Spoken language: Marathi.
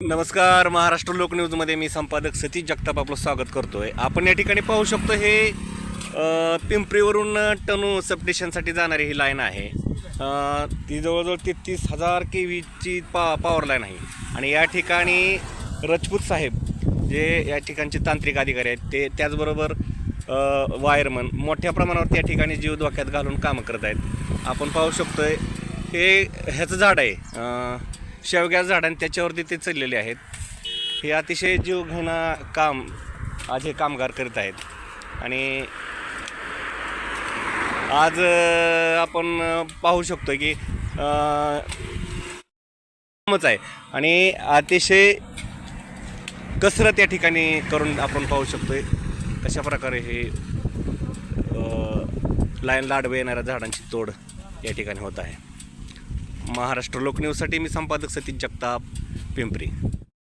नमस्कार. महाराष्ट्र लोकन्यूजमध्ये मी संपादक सतीश जगताप आपलं स्वागत करतोय. आपण या ठिकाणी पाहू शकतो हे पिंपरीवरून टनू सबस्टेशनसाठी जाणारी ही लाईन आहे. ती जवळजवळ 33,000 KVची पॉवर लाईन आहे. आणि या ठिकाणी राजपूत साहेब जे या ठिकाणचे तांत्रिक अधिकारी आहेत ते त्याचबरोबर वायरमन मोठ्या प्रमाणावर त्या ठिकाणी जीव धोक्यात घालून कामं करत आहेत. आपण पाहू शकतोय हे ह्याचं झाड आहे, शेवग्या झाड, आणि त्याच्यावरती ते चढलेले आहेत. हे अतिशय जीवघेणा काम आज हे कामगार करत आहेत. आणि आज आपण पाहू शकतो की कामच आहे आणि अतिशय कसरत या ठिकाणी करून आपण पाहू शकतोय कशा प्रकारे हे लाईन लाडवे येणाऱ्या झाडांची तोड या ठिकाणी होत आहे. महाराष्ट्र लोकन्यूजसाठी मी संपादक सतीश जगताप, पिंपरी.